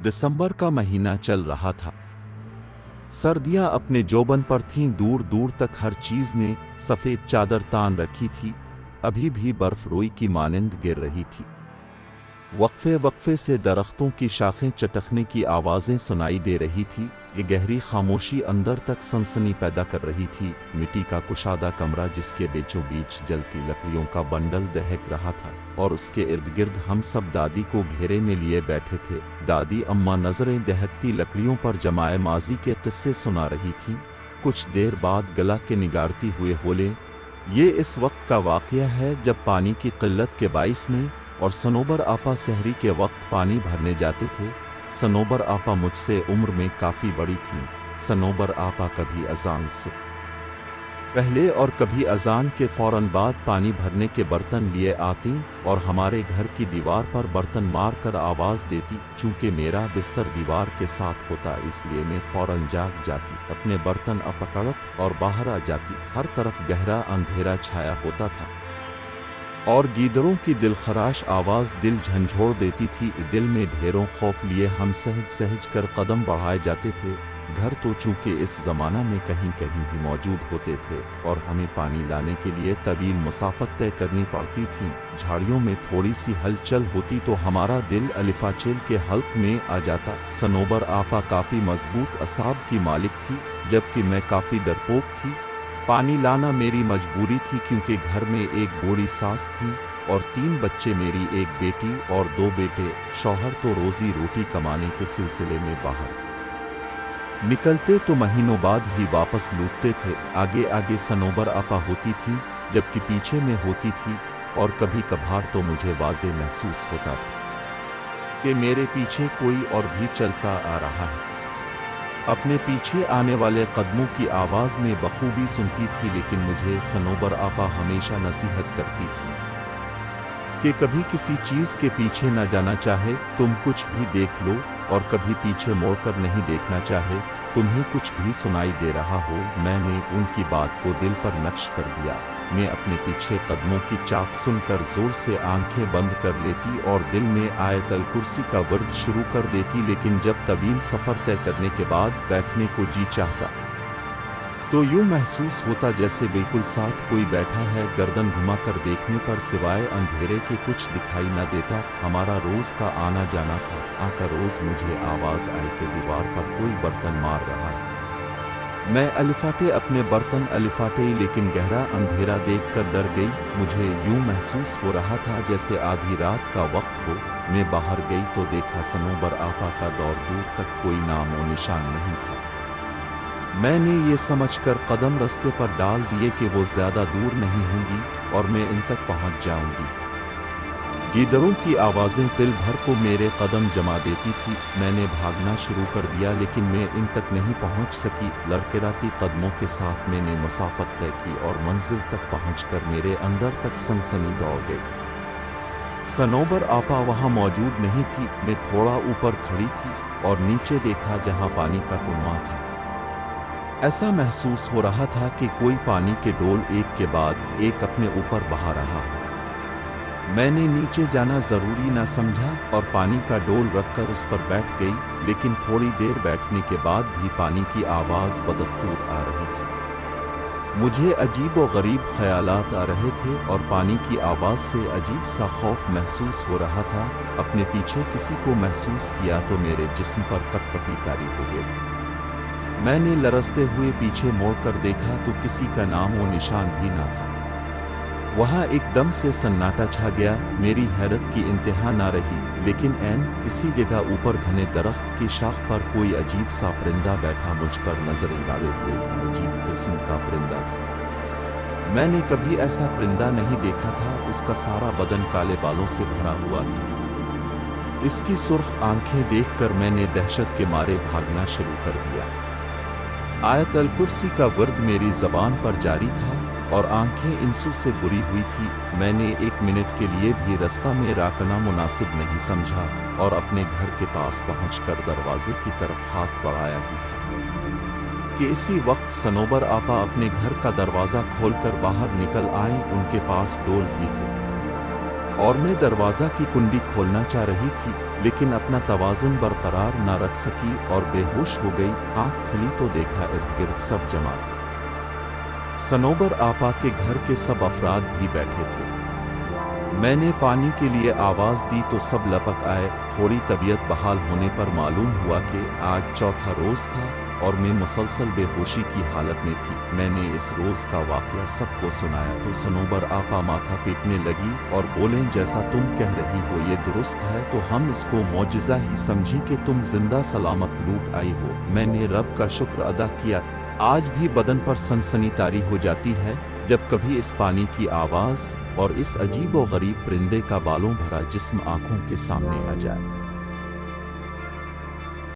दिसंबर का महीना चल रहा था। सर्दियां अपने जोबन पर थीं, दूर दूर तक हर चीज ने सफेद चादर तान रखी थी। अभी भी बर्फ रोई की मानिंद गिर रही थी। वक्फे वक्फे से दरख्तों की शाखें चटकने की आवाजें सुनाई दे रही थी। ये गहरी खामोशी अंदर तक सनसनी पैदा कर रही थी। मिट्टी का कुशादा कमरा जिसके बीचों बीच जलती लकड़ियों का बंडल दहक रहा था, और उसके इर्द गिर्द हम सब दादी को घेरे में लिए बैठे थे। दादी अम्मा नजरें दहकती लकड़ियों पर जमाए माजी के किस्से सुना रही थी। कुछ देर बाद गला के निगारती हुए बोले, ये इस वक्त का वाक़या है जब पानी की किल्लत के बाइस में और सनोबर आपा सहरी के वक्त पानी भरने जाते थे। सनोबर आपा मुझसे उम्र में काफ़ी बड़ी थीं। सनोबर आपा कभी अजान से पहले और कभी अजान के फौरन बाद पानी भरने के बर्तन लिए आती और हमारे घर की दीवार पर बर्तन मार कर आवाज़ देती। चूँकि मेरा बिस्तर दीवार के साथ होता इसलिए मैं फौरन जाग जाती, अपने बर्तन पकड़त और बाहर आ जाती। हर तरफ गहरा अंधेरा छाया होता था और गीदड़ों की दिलखराश आवाज़ दिल झंझोड़ देती थी। दिल में ढेरों खौफ लिए हम सहज सहज कर कदम बढ़ाए जाते थे। घर तो चूंकि इस ज़माना में कहीं कहीं ही मौजूद होते थे और हमें पानी लाने के लिए तवील मुसाफत तय करनी पड़ती थी। झाड़ियों में थोड़ी सी हलचल होती तो हमारा दिल अलिफाचेल के हल्क में आ जाता। सनोबर आपा काफ़ी मजबूत असाब की मालिक थी, जबकि मैं काफ़ी डरपोक थी। पानी लाना मेरी मजबूरी थी क्योंकि घर में एक बूढ़ी सास थी और 3 बच्चे, मेरी एक बेटी और 2 बेटे। शौहर तो रोजी रोटी कमाने के सिलसिले में बाहर निकलते तो महीनों बाद ही वापस लौटते थे। आगे आगे सनोबर आपा होती थी, जबकि पीछे में होती थी, और कभी कभार तो मुझे वाज़े महसूस होता था कि मेरे पीछे कोई और भी चलता आ रहा है। अपने पीछे आने वाले कदमों की आवाज़ में बखूबी सुनती थी, लेकिन मुझे सनोबर आपा हमेशा नसीहत करती थी कि कभी किसी चीज़ के पीछे न जाना चाहे, तुम कुछ भी देख लो, और कभी पीछे मोड़कर नहीं देखना चाहे, तुम्हें कुछ भी सुनाई दे रहा हो। मैंने उनकी बात को दिल पर नक्श कर दिया। मैं अपने पीछे कदमों की चाप सुनकर जोर से आंखें बंद कर लेती और दिल में आयतल कुर्सी का वर्द शुरू कर देती। लेकिन जब तवील सफ़र तय करने के बाद बैठने को जी चाहता तो यूं महसूस होता जैसे बिल्कुल साथ कोई बैठा है। गर्दन घुमाकर देखने पर सिवाय अंधेरे के कुछ दिखाई न देता। हमारा रोज़ का आना जाना था। आकर रोज़ मुझे आवाज़ आई कि दीवार पर कोई बर्तन मार रहा है। मैं अलिफाटे अपने बर्तन अलिफाटे, लेकिन गहरा अंधेरा देखकर डर गई। मुझे यूं महसूस हो रहा था जैसे आधी रात का वक्त हो। मैं बाहर गई तो देखा सनोबर आपा का दौर दूर तक कोई नाम और निशान नहीं था। मैंने ये समझकर कदम रास्ते पर डाल दिए कि वो ज़्यादा दूर नहीं होंगी और मैं इन तक पहुंच जाऊंगी। गीदड़ों की आवाज़ें दिल भर को मेरे कदम जमा देती थी। मैंने भागना शुरू कर दिया, लेकिन मैं इन तक नहीं पहुंच सकी। लड़खड़ाती कदमों के साथ मैंने मसाफत तय की और मंजिल तक पहुंचकर मेरे अंदर तक सनसनी दौड़ गई। सनोबर आपा वहां मौजूद नहीं थी। मैं थोड़ा ऊपर खड़ी थी और नीचे देखा जहां पानी का कुआं था। ऐसा महसूस हो रहा था कि कोई पानी के डोल एक के बाद एक अपने ऊपर बहा रहा। मैंने नीचे जाना जरूरी न समझा और पानी का डोल रखकर उस पर बैठ गई, लेकिन थोड़ी देर बैठने के बाद भी पानी की आवाज़ बदस्तूर आ रही थी। मुझे अजीब व गरीब ख्यालात आ रहे थे और पानी की आवाज़ से अजीब सा खौफ महसूस हो रहा था। अपने पीछे किसी को महसूस किया तो मेरे जिस्म पर कपकपी तारी हो गई। मैंने लरसते हुए पीछे मोड़कर देखा तो किसी का नाम व निशान भी न था। वहाँ एकदम से सन्नाटा छा गया। मेरी हैरत की इंतहा न रही, लेकिन ऐन इसी जगह ऊपर घने दरख्त की शाख पर कोई अजीब सा परिंदा बैठा मुझ पर नजर डाले हुए था। अजीब किस्म का परिंदा था। मैंने कभी ऐसा परिंदा नहीं देखा था। उसका सारा बदन काले बालों से भरा हुआ था। इसकी सुर्ख आंखें देखकर मैंने दहशत के मारे भागना शुरू कर दिया। आयतल कुर्सी का वर्द मेरी ज़बान पर जारी था और आंखें इंसू से बुरी हुई थी। मैंने 1 मिनट के लिए भी रास्ता में राकना मुनासिब नहीं समझा और अपने घर के पास पहुंचकर दरवाजे की तरफ हाथ बढ़ाया ही था कि इसी वक्त सनोबर आपा अपने घर का दरवाज़ा खोलकर बाहर निकल आए। उनके पास डोल भी थे और मैं दरवाज़ा की कुंडी खोलना चाह रही थी, लेकिन अपना तवाज़ुन बरकरार न रख सकी और बेहोश हो गई। आँख खुली तो देखा इर्द गिर्द सब जमा थे। सनोबर आपा के घर के सब अफराद भी बैठे थे। मैंने पानी के लिए आवाज़ दी तो सब लपक आए। थोड़ी तबीयत बहाल होने पर मालूम हुआ कि आज चौथा रोज़ था और मैं मुसलसल बेहोशी की हालत में थी। मैंने इस रोज़ का वाक़या सबको सुनाया तो सनोबर आपा माथा पीटने लगी और बोलें, जैसा तुम कह रही हो ये दुरुस्त है तो हम इसको मौजिज़ा ही समझी कि तुम जिंदा सलामत लूट आई हो। मैंने रब का शुक्र अदा किया। आज भी बदन पर सनसनी तारी हो जाती है जब कभी इस पानी की आवाज़ और इस अजीब व गरीब परिंदे का बालों भरा जिस्म आंखों के सामने आ जाए।